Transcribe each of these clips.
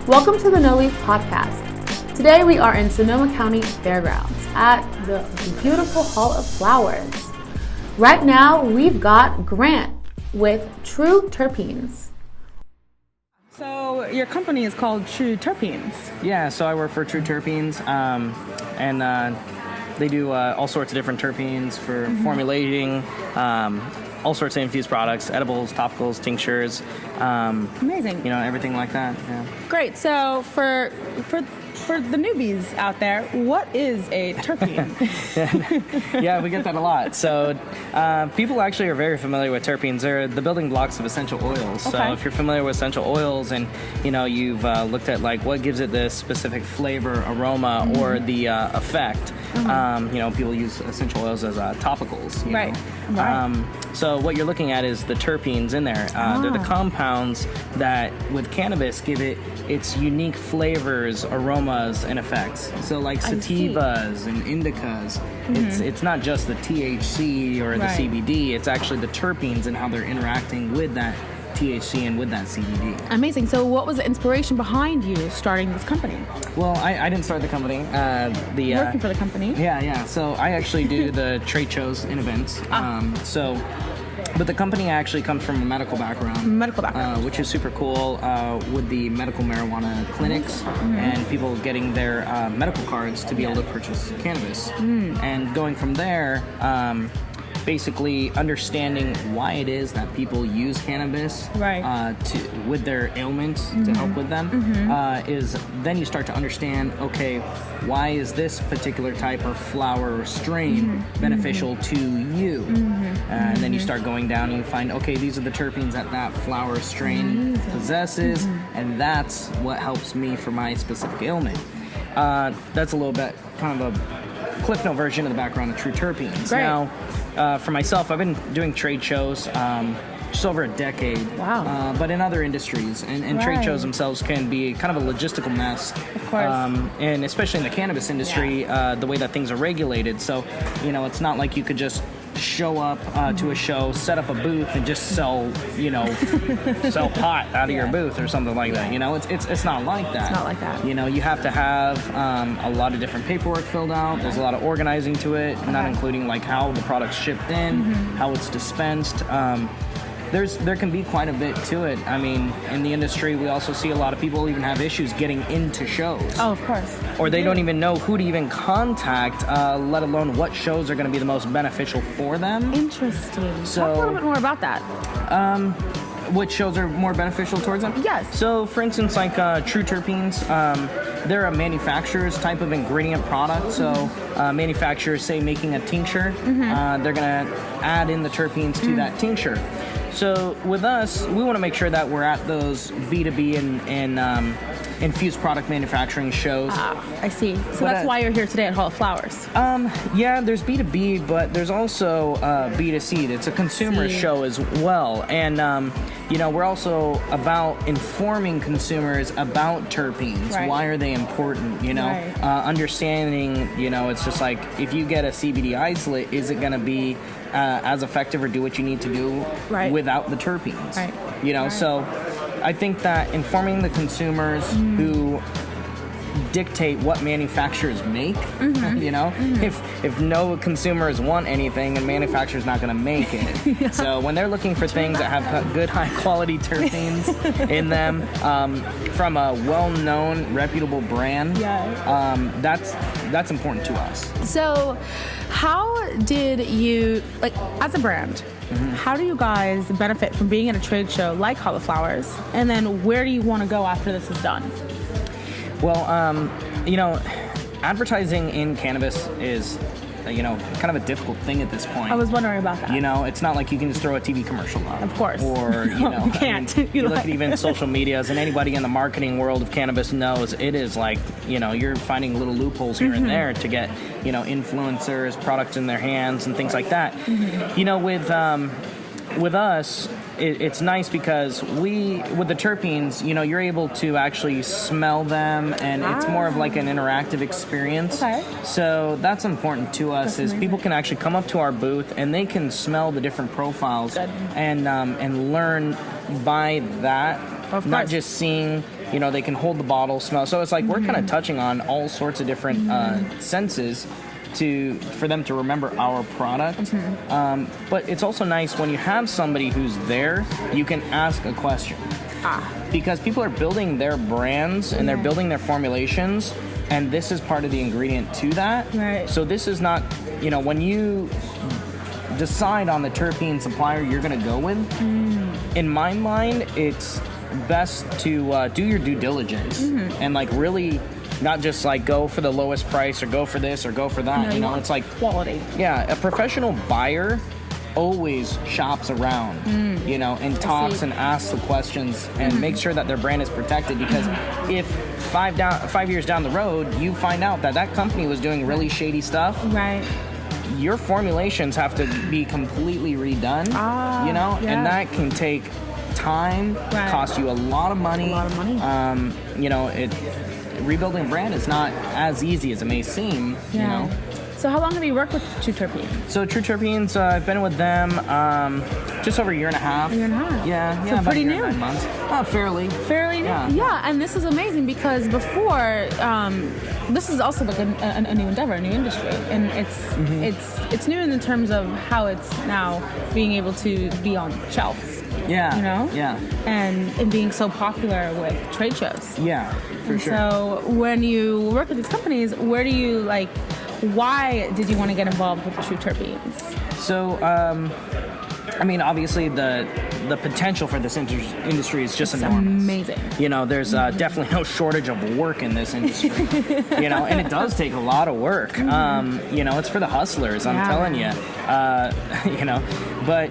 Welcome to the Knowleaf podcast. Today we are in Sonoma County Fairgrounds at the beautiful Hall of Flowers. Right now we've got Grant with True Terpenes. So your company is called True Terpenes. Yeah, so I work for True Terpenes, and they do all sorts of different terpenes for formulating all sorts of infused products, edibles, topicals, tinctures. Amazing. Everything like that. Yeah. Great. So for the newbies out there, what is a terpene? Yeah, we get that a lot. So people actually are very familiar with terpenes. They're the building blocks of essential oils. Okay. So if you're familiar with essential oils and you've looked at like what gives it this specific flavor, aroma, or the effect, people use essential oils as topicals. Right. So what you're looking at is the terpenes in there. They're the compounds that, with cannabis, give it its unique flavors, aromas, and effects. So like sativas and indicas, it's not just the THC or the CBD, it's actually the terpenes and how they're interacting with that THC and with that CBD. Amazing. So what was the inspiration behind you starting this company? Well, I didn't start the company. Working for the company? Yeah. So I actually do the trade shows and events. But the company actually comes from a medical background. Which is super cool with the medical marijuana clinics and people getting their medical cards to be able to purchase cannabis. And going from there, basically understanding why it is that people use cannabis with their ailments to help with them is then you start to understand, okay, why is this particular type of flower or strain beneficial to you? And then you start going down and you find, okay, these are the terpenes that flower strain possesses, and that's what helps me for my specific ailment. That's a little bit kind of a Cliff Note version of the background of True Terpenes. Great. Now, for myself, I've been doing trade shows just over a decade. Wow. But in other industries, and trade shows themselves can be kind of a logistical mess. Of course. And especially in the cannabis industry, the way that things are regulated. So, it's not like you could just show up to a show, set up a booth, and just sell, sell pot out of your booth or something like that. It's not like that. It's not like that. You have to have a lot of different paperwork filled out. There's a lot of organizing to it, not including like how the product's shipped in, how it's dispensed. There can be quite a bit to it. I mean, in the industry, we also see a lot of people even have issues getting into shows. Oh, of course. Or they don't even know who to even contact, let alone what shows are going to be the most beneficial for them. Interesting. So, talk a little bit more about that. Which shows are more beneficial towards them? Yes. So, for instance, like True Terpenes, they're a manufacturer's type of ingredient product. So, manufacturers, say, making a tincture, they're going to add in the terpenes to that tincture. So with us, we want to make sure that we're at those B2B and infused product manufacturing shows. I see. So that's why you're here today at Hall of Flowers. Yeah, there's B2B, but there's also B2C. It's a consumer show as well. And, we're also about informing consumers about terpenes. Right. Why are they important? Understanding, it's just like if you get a CBD isolate, is it going to be as effective or do what you need to do without the terpenes? Right. So I think that informing the consumers who dictate what manufacturers make, if no consumers want anything, and manufacturer's not going to make it. So when they're looking for things that have good high quality terpenes in them from a well-known reputable brand, that's important to us. So how did you, as a brand, how do you guys benefit from being at a trade show like Hall of Flowers? And then where do you want to go after this is done? Well, advertising in cannabis is, kind of a difficult thing at this point. I was wondering about that. It's not like you can just throw a TV commercial up. Of course. Or, you can't. You look at even social medias, and anybody in the marketing world of cannabis knows it is like, you're finding little loopholes here and there to get, influencers, products in their hands and things like that. With us, it's nice because with the terpenes, you're able to actually smell them, and it's more of like an interactive experience. Okay. So that's important to us. Is people can actually come up to our booth and they can smell the different profiles and learn by that Of not course. just seeing, they can hold the bottle, smell. So it's like we're kind of touching on all sorts of different senses for them to remember our product. But it's also nice when you have somebody who's there, you can ask a question. Because people are building their brands and they're building their formulations, and this is part of the ingredient to that. Right. So this is not, when you decide on the terpene supplier you're going to go with, in my mind, it's best to do your due diligence and like really not just like go for the lowest price or go for this or go for that. No, It's like quality. Yeah, a professional buyer always shops around, and talks and asks the questions and makes sure that their brand is protected, because if 5 years down the road you find out that company was doing really shady stuff, Right. your formulations have to be completely redone, and that can take time, cost you a lot of money. Rebuilding a brand is not as easy as it may seem, So how long have you worked with True Terpenes? So True Terpenes, I've been with them just over a year and a half. Yeah, So about pretty a year new. and 9 months. Fairly New. Yeah. Yeah, and this is amazing because before, this is also like a new endeavor, a new industry, and it's new in terms of how it's now being able to be on shelves. Yeah. And being so popular with trade shows. Yeah, for sure. So when you work with these companies, why did you want to get involved with the True Terpenes? So, obviously the potential for this industry is just enormous. Amazing. There's definitely no shortage of work in this industry. And it does take a lot of work. It's for the hustlers, I'm telling you. But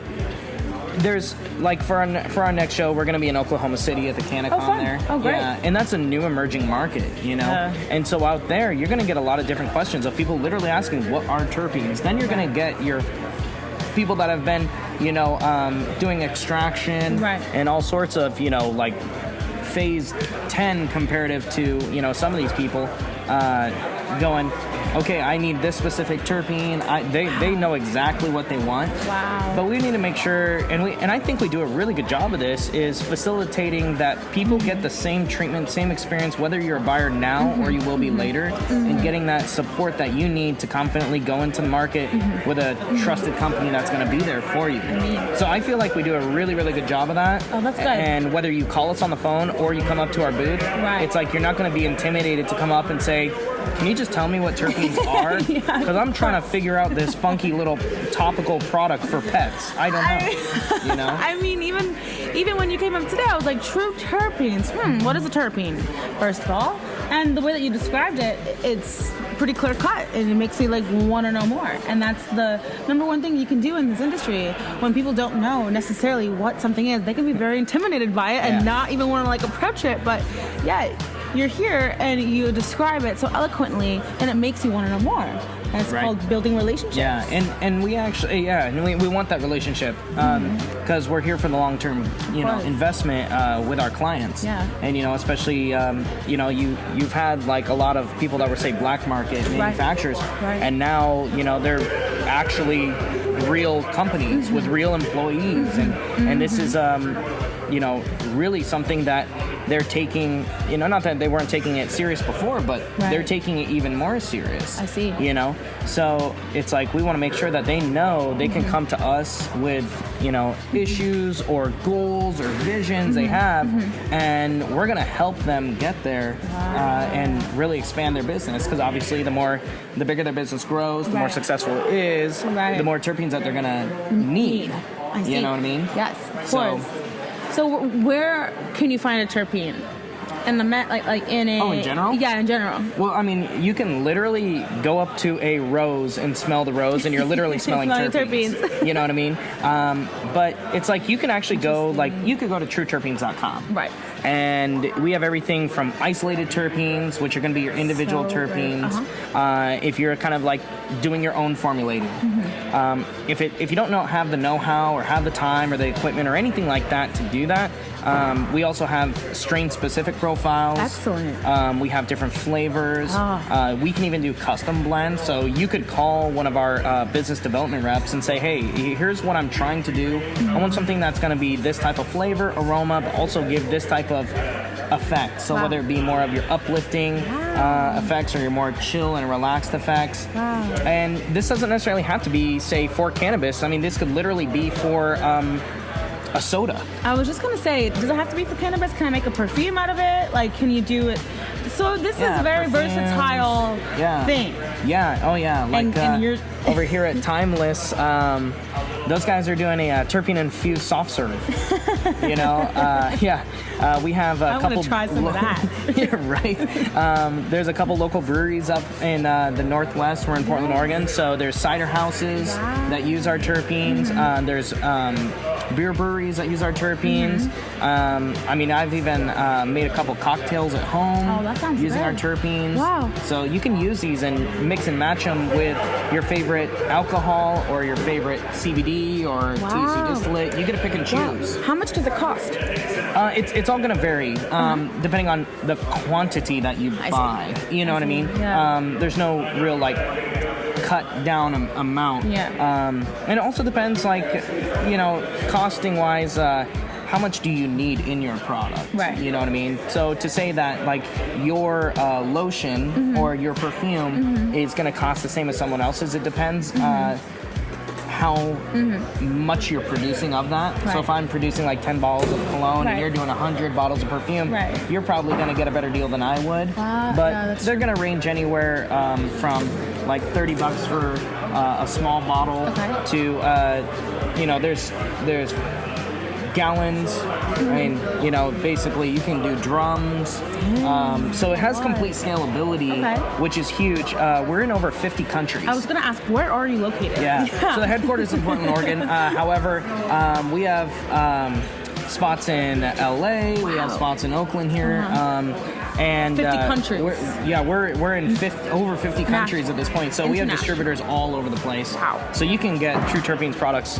there's like for our next show, we're going to be in Oklahoma City at the CannaCon there. Oh, great. Yeah, and that's a new emerging market, And so out there, you're going to get a lot of different questions of people literally asking, what are terpenes? Then you're going to get your people that have been, doing extraction and all sorts of, like phase 10 comparative to, some of these people going, okay, I need this specific terpene. They know exactly what they want. Wow. But we need to make sure, and I think we do a really good job of this, is facilitating that people get the same treatment, same experience, whether you're a buyer now or you will be later, and getting that support that you need to confidently go into the market with a trusted company that's going to be there for you. So I feel like we do a really, really good job of that. Oh, that's good. And whether you call us on the phone or you come up to our booth, it's like you're not going to be intimidated to come up and say, can you just tell me what terpenes are? Because I'm trying to figure out this funky little topical product for pets. I don't know. I mean, even when you came up today, I was like, True Terpenes. What is a terpene? First of all, and the way that you described it, it's pretty clear cut, and it makes me like want to know more. And that's the number one thing you can do in this industry. When people don't know necessarily what something is, they can be very intimidated by it and not even want to like approach it. But you're here and you describe it so eloquently, and it makes you want to know more. And it's called building relationships. Yeah, and we actually, we want that relationship because we're here for the long-term, investment with our clients. Yeah. And, especially, you've had like a lot of people that were, say, black market manufacturers. And now, they're actually real companies with real employees. And this is, really something that they're taking, not that they weren't taking it serious before, but they're taking it even more serious. I see. So it's like we want to make sure that they know they can come to us with, issues or goals or visions they have, and we're going to help them get there and really expand their business, because obviously the bigger their business grows, the more successful it is, the more terpenes that they're going to need. I see. You know what I mean? Yes, of course. So where can you find a terpene? In the like in a... Oh, in general? Yeah, in general. Well, you can literally go up to a rose and smell the rose, and you're literally smelling terpenes. You know what I mean? But it's like you can actually go, you could go to trueterpenes.com. Right. And we have everything from isolated terpenes, which are going to be your individual terpenes, if you're kind of like doing your own formulating. If you don't have the know-how or have the time or the equipment or anything like that to do that, we also have strain-specific profiles. Excellent. We have different flavors. We can even do custom blends. So you could call one of our business development reps and say, hey, here's what I'm trying to do. I want something that's going to be this type of flavor, aroma, but also give this type of effect. So whether it be more of your uplifting effects or your more chill and relaxed effects. And this doesn't necessarily have to be, say, for cannabis. I mean, this could literally be for a soda. I was just going to say, does it have to be for cannabis? Can I make a perfume out of it? Like, can you do it? So this is a very versatile thing. Yeah. Oh, yeah. Like and you're over here at Timeless, those guys are doing a terpene-infused soft serve. You know? We have a couple... I want to try some of that. Yeah, right. There's a couple local breweries up in the Northwest. We're in Portland, Oregon. So there's cider houses that use our terpenes. There's beer breweries that use our terpenes. I mean, I've even made a couple cocktails at home. Oh, that sounds using our terpenes. Wow. So you can use these and mix and match them with your favorite alcohol or your favorite CBD or THC distillate. You get to pick and choose. How much does it cost? It's all going to vary depending on the quantity that you buy. You know what I mean? Yeah. There's no real like cut down amount. And it also depends, like, you know, costing wise. How much do you need in your product? Right. You know what I mean? So to say that like your lotion or your perfume is going to cost the same as someone else's, it depends how much you're producing of that. Right. So if I'm producing like 10 bottles of cologne and you're doing 100 bottles of perfume, you're probably going to get a better deal than I would. But they're going to range anywhere from like $30 for a small bottle to, you know, there's gallons. I mean, you know, basically you can do drums. So it has complete scalability, which is huge. We're in over 50 countries. I was going to ask, where are you located? Yeah. So the headquarters is in Portland, Oregon. However, we have spots in LA. We have spots in Oakland here. And 50 countries. We're in over 50 countries at this point. So we have distributors all over the place. Wow. So you can get True Terpenes products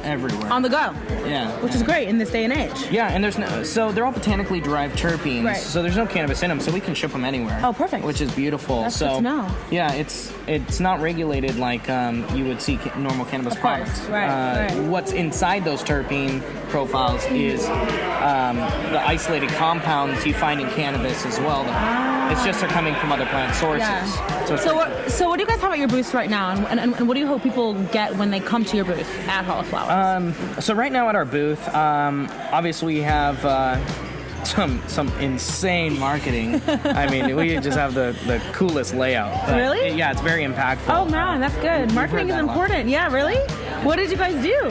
everywhere. On the go. Yeah. Which is great in this day and age. Yeah, and so they're all botanically derived terpenes. Right. So there's no cannabis in them, so we can ship them anywhere. Oh, perfect. Which is beautiful. That's so good to know. Yeah, it's not regulated like you would see normal cannabis products. Right. What's inside those terpene profiles is the isolated compounds you find in cannabis as well. It's just they're coming from other plant sources. Yeah. So what do you guys have at your booth right now, and what do you hope people get when they come to your booth at Hall of Flowers? So right now at our booth, obviously we have some insane marketing. I mean, we just have the coolest layout. But really? Yeah, it's very impactful. Oh man, that's good. Marketing is important. Yeah, really? What did you guys do?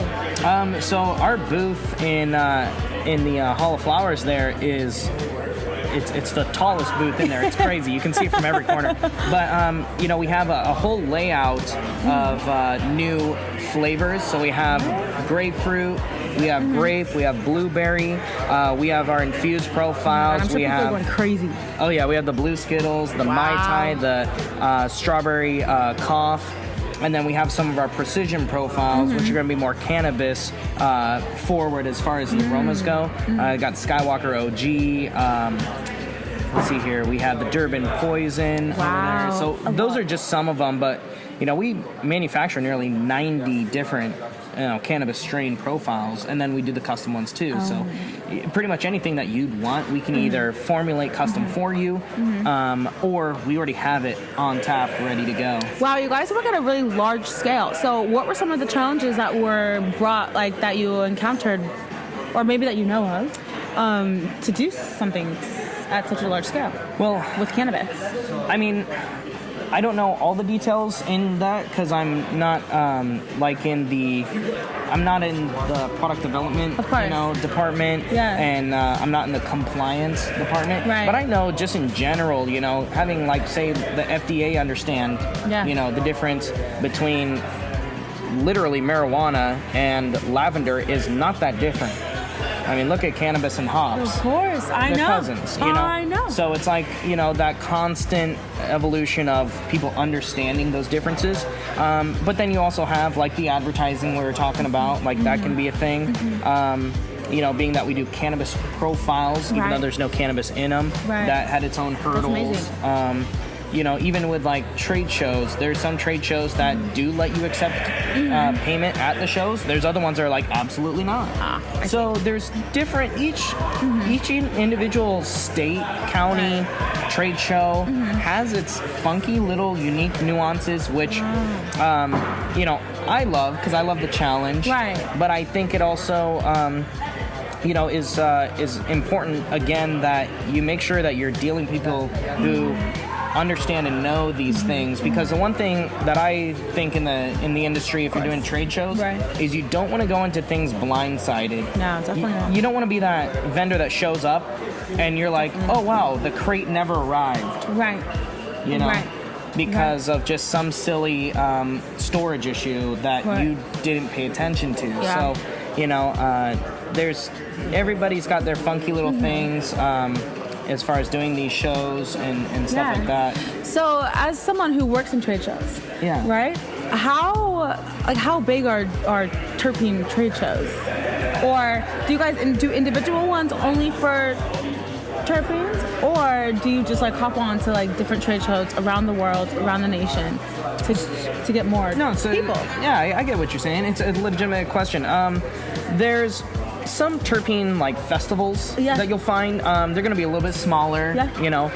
So our booth in the Hall of Flowers there is. It's the tallest booth in there. It's crazy. You can see it from every corner. But, you know, we have a whole layout of new flavors. So we have grapefruit, we have grape, we have blueberry, we have our infused profiles. I'm sure people are going crazy. Oh, yeah. We have the blue Skittles, the Mai Tai, the strawberry cough. And then we have some of our precision profiles, which are going to be more cannabis forward as far as the aromas go. Got Skywalker OG. Let's see here. We have the Durban Poison over there. So those are just some of them. But, you know, we manufacture nearly 90 different cannabis strain profiles, and then we do the custom ones too. So pretty much anything that you'd want, we can either formulate custom for you, or we already have it on tap, ready to go. Wow, you guys work at a really large scale. So what were some of the challenges that were brought, like that you encountered, or maybe that you know of, to do something at such a large scale? Well, with cannabis. I mean, I don't know all the details in that because I'm not I'm not in the product development department, and I'm not in the compliance department. Right. But I know just in general, you know, having like say the FDA understand, you know, the difference between literally marijuana and lavender is not that different. I mean, look at cannabis and hops. Of course, I know. They're cousins, you know? I know. So it's like, you know, that constant evolution of people understanding those differences. But then you also have like the advertising we were talking about, like that can be a thing. You know, being that we do cannabis profiles, even though there's no cannabis in them, that had its own hurdles. You know, even with like trade shows, there's some trade shows that do let you accept payment at the shows. There's other ones that are like absolutely not. So there's different, each individual state, county, trade show has its funky little unique nuances, which, you know, I love because I love the challenge. But I think it also, you know, is important again that you make sure that you're dealing people who understand and know these things, because the one thing that I think in the industry, if you're doing trade shows, is you don't want to go into things blindsided. No, definitely not. You don't want to be that vendor that shows up and you're like, oh wow, the crate never arrived. You know, because of just some silly storage issue that you didn't pay attention to. So, you know, everybody's got their funky little things. As far as doing these shows and stuff like that. So, as someone who works in trade shows, right? How big are terpene trade shows? Or do you guys do individual ones only for terpenes, or do you just like hop on to like different trade shows around the world, around the nation, to get more people? Yeah, I get what you're saying. It's a legitimate question. There's some terpene like festivals that you'll find. They're going to be a little bit smaller, you know,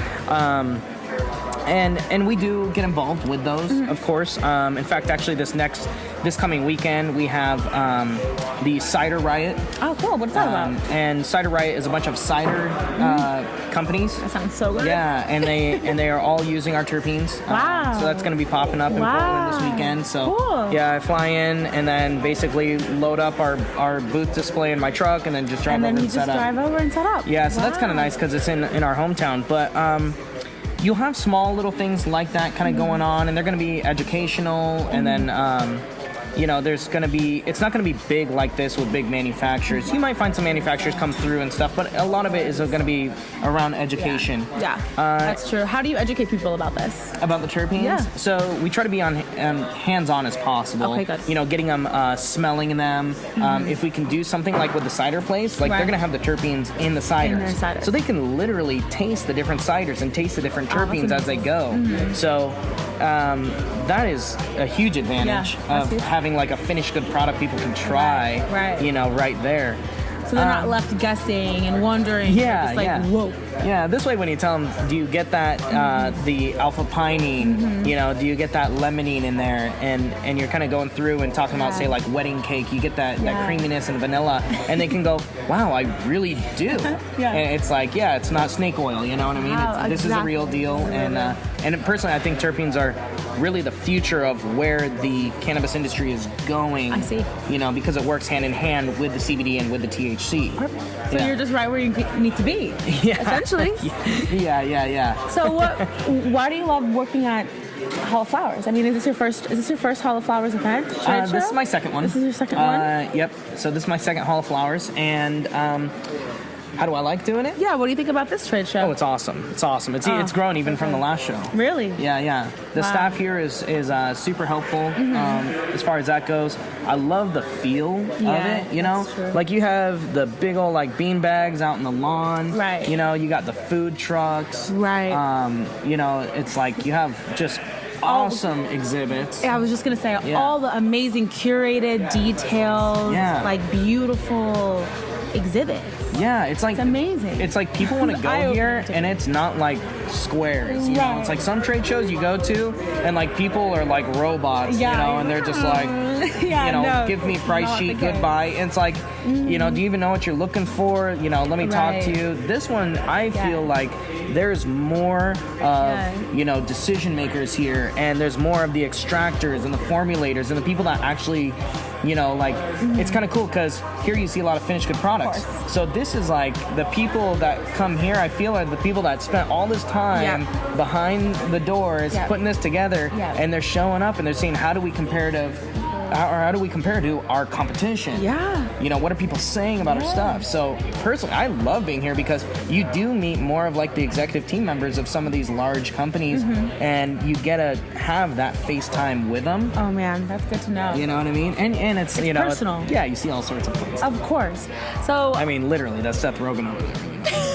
and we do get involved with those, of course. In fact, actually, this coming weekend we have the Cider Riot. Oh, cool! What's that about? And Cider Riot is a bunch of cider companies. That sounds so good. Yeah, and they are all using our terpenes. Wow! So that's going to be popping up in Portland this weekend. So yeah, I fly in and then basically load up our booth display in my truck and then just drive over and set up. drive over and set up. Yeah, so that's kind of nice because it's in our hometown. But you'll have small little things like that kind of going on, and they're going to be educational, and then you know, it's not going to be big like this with big manufacturers. You might find some manufacturers come through and stuff, but a lot of it is going to be around education. Yeah, that's true. How do you educate people about this? About the terpenes? Yeah. So we try to be hands-on as possible. Okay, good. You know, getting them, smelling them. If we can do something like with the cider place, like they're going to have the terpenes in the ciders. In their ciders. So they can literally taste the different ciders and taste the different terpenes as they go. So that is a huge advantage of having like a finished good product people can try, you know, right there. So they're not left guessing and wondering. Yeah, whoa. Yeah, this way when you tell them, do you get that, the alpha pinene, you know, do you get that lemonine in there? And you're kind of going through and talking about, say, like wedding cake, you get that creaminess and vanilla, and they can go, wow, I really do. And it's like, it's not snake oil, you know what I mean? Wow, this is a real deal. And personally, I think terpenes are really the future of where the cannabis industry is going. I see. You know, because it works hand in hand with the CBD and with the THC. Perfect. So you're just right where you need to be. Essentially. Yeah. So why do you love working at Hall of Flowers? I mean, is this your first Hall of Flowers event? This is my second one. This is your second one? Yep. So this is my second Hall of Flowers, and how do I like doing it? Yeah, what do you think about this trade show? Oh, it's awesome. It's awesome. It's grown even from the last show. Really? Yeah. The staff here is super helpful as far as that goes. I love the feel of it, you know? True. Like you have the big old like bean bags out in the lawn. Right. You know, you got the food trucks. Right. You know, it's like you have just awesome exhibits. Yeah, I was just going to say, all the amazing curated details, like beautiful exhibits. Yeah, it's amazing. It's like people want to go here, and it's not like squares. You know, it's like some trade shows you go to, and like people are like robots. You know, and they're just like, you know, give me price sheet, goodbye. And it's like, you know, do you even know what you're looking for? You know, let me talk to you. This one, I feel like there's more of you know, decision makers here, and there's more of the extractors and the formulators and the people that actually, you know, like it's kind of cool because here you see a lot of finished good products. So this is like the people that come here, I feel like the people that spent all this time behind the doors putting this together, and they're showing up and they're seeing how do we compare to our competition. what are people saying about our stuff? So personally, I love being here because you do meet more of like the executive team members of some of these large companies, and you get to have that FaceTime with them. Oh man, that's good to know. You know what I mean? And it's personal. Yeah, you see all sorts of things. Of course. So I mean, literally, that's Seth Rogen over there.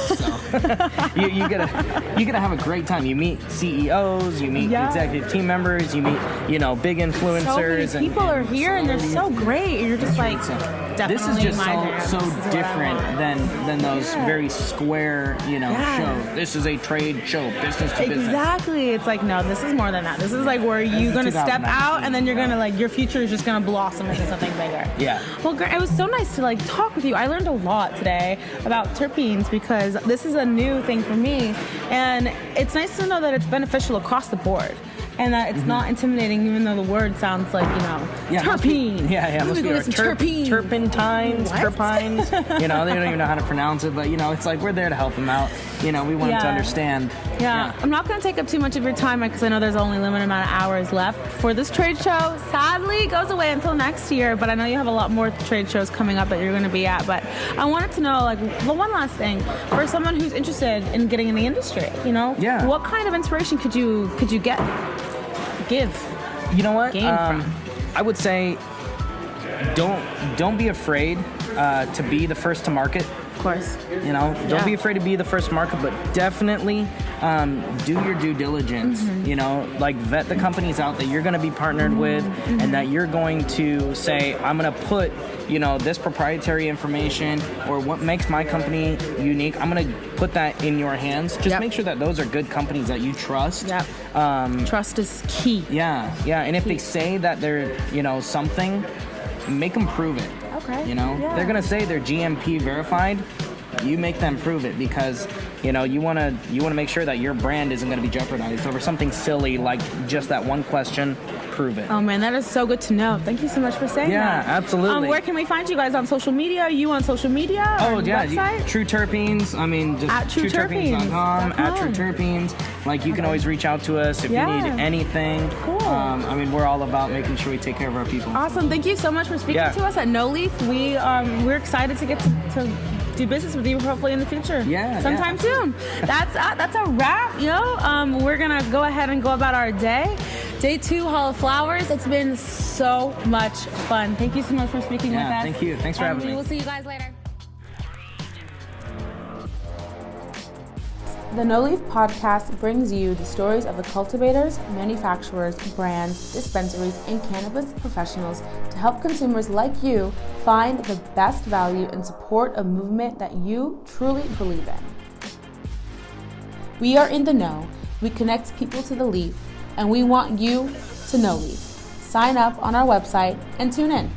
So you get to have a great time. You meet CEOs, you meet executive team members, you meet big influencers. So many people are here and they're so great. You're just like, definitely this is just so different than those very square shows. This is a trade show, business to business. Exactly. It's like, no, this is more than that. This is like where you're gonna step out and then you're gonna like your future is just gonna blossom into something bigger. Yeah. Well, it was so nice to like talk with you. I learned a lot today about terpenes because this is a new thing for me, and it's nice to know that it's beneficial across the board. And that it's not intimidating, even though the word sounds like, terpene. Must be terpentines, terpines. They don't even know how to pronounce it, but it's like we're there to help them out. We want them to understand. Yeah. I'm not going to take up too much of your time because I know there's only a limited amount of hours left for this trade show. Sadly, it goes away until next year, but I know you have a lot more trade shows coming up that you're going to be at. But I wanted to know, one last thing for someone who's interested in getting in the industry. What kind of inspiration could you give? You know what? From? I would say don't be afraid to be the first to market. Of course. Don't be afraid to be the first to market, but definitely do your due diligence. Vet the companies out that you're going to be partnered with, and that you're going to say, I'm going to put this proprietary information or what makes my company unique, I'm going to put that in your hands. Just make sure that those are good companies that you trust. Trust is key. Yeah. And if they say that they're, something, make them prove it. Okay. They're going to say they're GMP verified. You make them prove it because, you want to make sure that your brand isn't going to be jeopardized over something silly like just that one question. Prove it. Oh man, that is so good to know. Thank you so much for saying that. Yeah, absolutely. Where can we find you guys on social media? Are you on social media? Oh yeah, website? True Terpenes. I mean, just at TrueTerpenes.com. At True Terpenes. You can always reach out to us if you need anything. Cool. We're all about making sure we take care of our people. Awesome. Thank you so much for speaking to us at Knowleaf. We're excited to get to do business with you hopefully in the future. Sometime soon. That's a wrap. We're gonna go ahead and go about our day. Day 2, Hall of Flowers. It's been so much fun. Thank you so much for speaking with us. Thank you. Thanks for having me. We will see you guys later. The Knowleaf podcast brings you the stories of the cultivators, manufacturers, brands, dispensaries, and cannabis professionals to help consumers like you find the best value and support a movement that you truly believe in. We are in the know. We connect people to the leaf, and we want you to know Leaf. Sign up on our website and tune in.